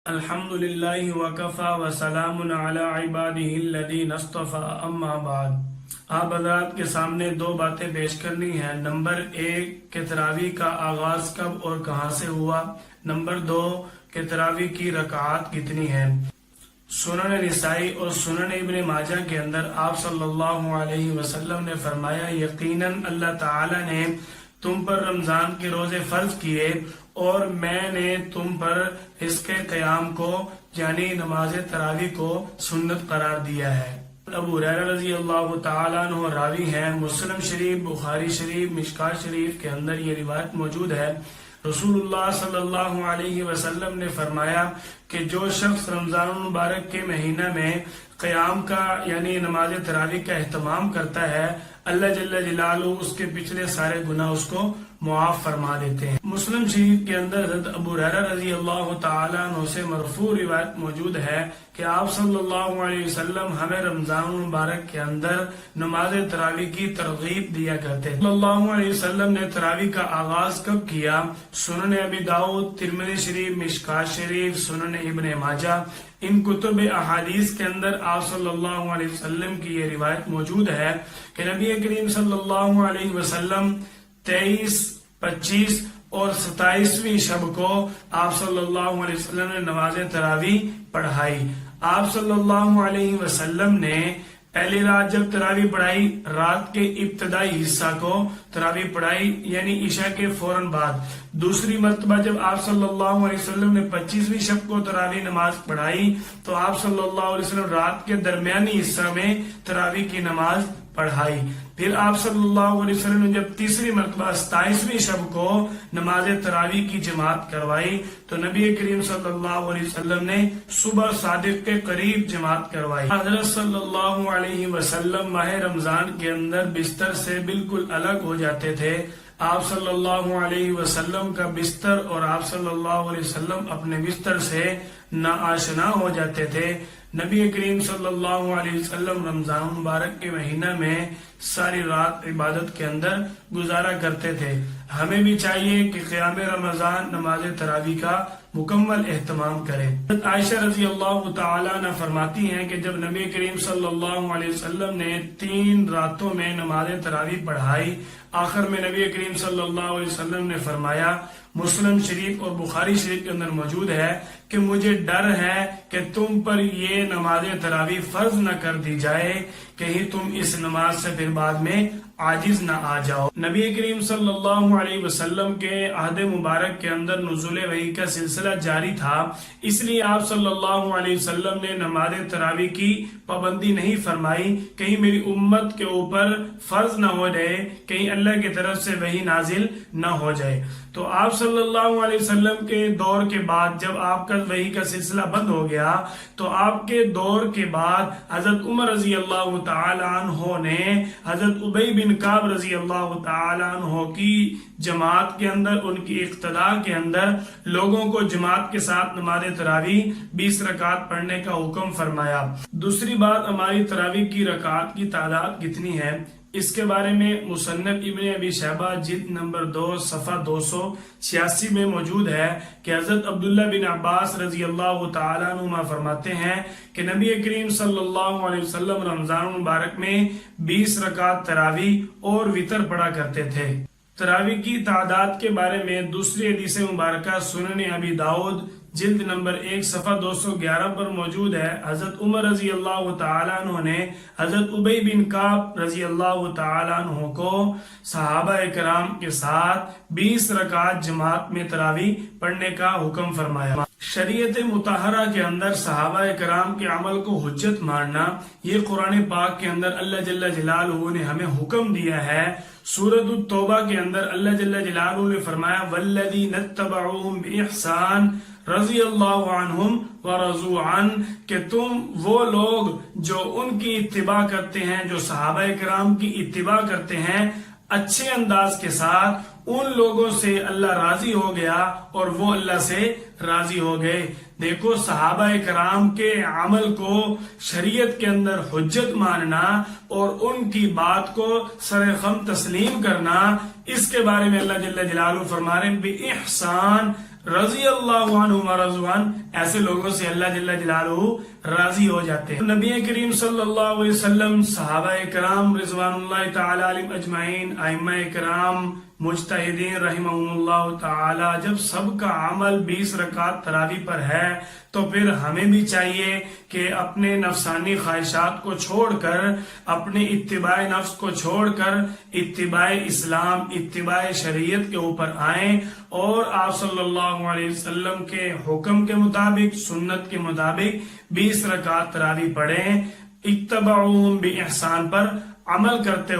الحمد للہ وکفا وسلام علی عبادہ الذین اصطفى اما بعد۔ آپ حضرات کے سامنے دو باتیں پیش کرنی ہیں۔ نمبر ایک کہ تراویح کا آغاز کب اور کہاں سے ہوا۔ نمبر دو کہ تراویح کی رکعات کتنی ہیں۔ سنن نسائی اور سنن ابن ماجہ کے اندر آپ صلی اللہ علیہ وسلم نے فرمایا، یقیناً اللہ تعالی نے تم پر رمضان کے روزے فرض کیے اور میں نے تم پر اس کے قیام کو یعنی نماز تراویح کو سنت قرار دیا ہے۔ ابو ہریرہ رضی اللہ تعالیٰ عنہ راوی ہیں، مسلم شریف، بخاری شریف، مشکوٰۃ شریف کے اندر یہ روایت موجود ہے۔ رسول اللہ صلی اللہ علیہ وسلم نے فرمایا کہ جو شخص رمضان المبارک کے مہینہ میں قیام کا یعنی نماز تراویح کا اہتمام کرتا ہے، اللہ جل جلالہ اس کے پچھلے سارے گناہ اس کو معاف فرما دیتے ہیں۔ مسلم شریف کے اندر حضرت ابو ہریرہ رضی اللہ تعالیٰ عنہ سے مرفوع روایت موجود ہے کہ آپ صلی اللہ علیہ وسلم ہمیں رمضان المبارک کے اندر نماز تراویح کی ترغیب دیا کرتے ہیں۔ صلی اللہ علیہ وسلم نے تراویح کا آغاز کب کیا؟ سنن ابی داؤد، ترمذی شریف، مشکوٰۃ شریف، سنن ابن ماجہ، ان کتب احادیث کے اندر آپ صلی اللہ علیہ وسلم کی یہ روایت موجود ہے کہ نبی کریم صلی اللہ علیہ وسلم 23، 25 اور 27ویں شب کو آپ صلی اللہ علیہ وسلم نے نماز تراویح پڑھائی۔ آپ صلی اللہ علیہ وسلم نے پہلی رات جب تراویح پڑھائی، رات کے ابتدائی حصہ کو تراویح پڑھائی یعنی عشاء کے فوراً بعد۔ دوسری مرتبہ جب آپ صلی اللہ علیہ وسلم نے 25ویں شب کو تراویح نماز پڑھائی تو آپ صلی اللہ علیہ وسلم رات کے درمیانی حصہ میں تراویح کی نماز پڑھائی۔ پھر آپ صلی اللہ علیہ وسلم نے جب تیسری مرتبہ 27ویں شب کو نماز تراویح کی جماعت کروائی تو نبی کریم صلی اللہ علیہ وسلم نے صبح صادق کے قریب جماعت کروائی۔ حضرت صلی اللہ علیہ وسلم ماہ رمضان کے اندر بستر سے بالکل الگ ہو جاتے تھے۔ آپ صلی اللہ علیہ وسلم کا بستر اور آپ صلی اللہ علیہ وسلم اپنے بستر سے ناآشنا ہو جاتے تھے۔ نبی کریم صلی اللہ علیہ وسلم رمضان مبارک کے مہینہ میں ساری رات عبادت کے اندر گزارا کرتے تھے۔ ہمیں بھی چاہیے کہ قیام رمضان نماز تراویح کا مکمل اہتمام کریں۔ عائشہ رضی اللہ تعالیٰ عنہ فرماتی ہیں کہ جب نبی کریم صلی اللہ علیہ وسلم نے 3 راتوں میں نماز تراویح پڑھائی، آخر میں نبی کریم صلی اللہ علیہ وسلم نے فرمایا، مسلم شریف اور بخاری شریف کے اندر موجود ہے کہ مجھے ڈر ہے کہ تم پر یہ نماز تراویح فرض نہ کر دی جائے، کہیں تم اس نماز سے پھر بعد میں عاجز نہ آ جاؤ۔ نبی کریم صلی اللہ علیہ وسلم کے عہد مبارک کے اندر نزول وحی کا سلسلہ جاری تھا، اس لیے آپ صلی اللہ علیہ وسلم نے نماز تراویح کی پابندی نہیں فرمائی، کہیں میری امت کے اوپر فرض نہ ہو جائے، کہیں اللہ کی طرف سے وحی نازل نہ ہو جائے۔ تو آپ صلی اللہ علیہ وسلم کے دور کے بعد جب آپ کا وحی کا سلسلہ بند ہو گیا تو آپ کے دور کے بعد حضرت عمر رضی اللہ تعالی عنہ نے حضرت ابی بن کعب رضی اللہ تعالی عنہ کی جماعت کے اندر، ان کی اقتداء کے اندر لوگوں کو جماعت کے ساتھ نماز تراویح 20 رکعت پڑھنے کا حکم فرمایا۔ دوسری بات، ہماری تراویح کی رکعت کی تعداد کتنی ہے، اس کے بارے میں مصنف ابن ابی شیبہ جلد نمبر 2 صفحہ 286 میں موجود ہے کہ حضرت عبداللہ بن عباس رضی اللہ تعالیٰ عنہما فرماتے ہیں کہ نبی کریم صلی اللہ علیہ وسلم رمضان مبارک میں 20 رکعت تراویح اور وتر پڑھا کرتے تھے۔ تراویح کی تعداد کے بارے میں دوسری حدیث مبارکہ سنن ابی داؤد جلد نمبر 1 صفحہ 211 پر موجود ہے۔ حضرت عمر رضی اللہ تعالیٰ عنہ نے حضرت ابی بن کعب رضی اللہ تعالیٰ عنہ کو صحابہ کرام کے ساتھ 20 رکعت جماعت میں تراویح پڑھنے کا حکم فرمایا۔ شریعت مطہرہ کے اندر صحابہ کرام کے عمل کو حجت ماننا، یہ قرآن پاک کے اندر اللہ جل جلالہ نے ہمیں حکم دیا ہے۔ سورۃ التوبہ کے اندر اللہ جل جلالہ نے فرمایا، والذین اتبعوہم بإحسان رضی اللہ عنہم ورضوا عنہ، کہ تم وہ لوگ جو ان کی اتباع کرتے ہیں، جو صحابہ کرام کی اتباع کرتے ہیں اچھے انداز کے ساتھ، ان لوگوں سے اللہ راضی ہو گیا اور وہ اللہ سے راضی ہو گئے۔ دیکھو، صحابہ کرام کے عمل کو شریعت کے اندر حجت ماننا اور ان کی بات کو سر خم تسلیم کرنا، اس کے بارے میں اللہ جل جلالہ فرما رہے ہیں بِإِحْسَان، رضی اللہ عنہم ورضوان، ایسے لوگوں سے اللہ جل جلالہ راضی ہو جاتے ہیں۔ نبی کریم صلی اللہ علیہ وسلم، صحابہ کرام رضوان اللہ تعالی علیہم اجمعین، ائمہ کرام مجتہدین رحمہم اللہ تعالی، جب سب کا عمل 20 رکعت تراویح پر ہے تو پھر ہمیں بھی چاہیے کہ اپنے نفسانی خواہشات کو چھوڑ کر، اپنے اتباع نفس کو چھوڑ کر اتباع اسلام، اتباع شریعت کے اوپر آئیں اور آپ صلی اللہ علیہ وسلم کے حکم کے مطابق، سنت کے مطابق 20 رکعت تراویح پڑھیں، اتبعوہم بإحسان پر عمل کرتے ہوئے۔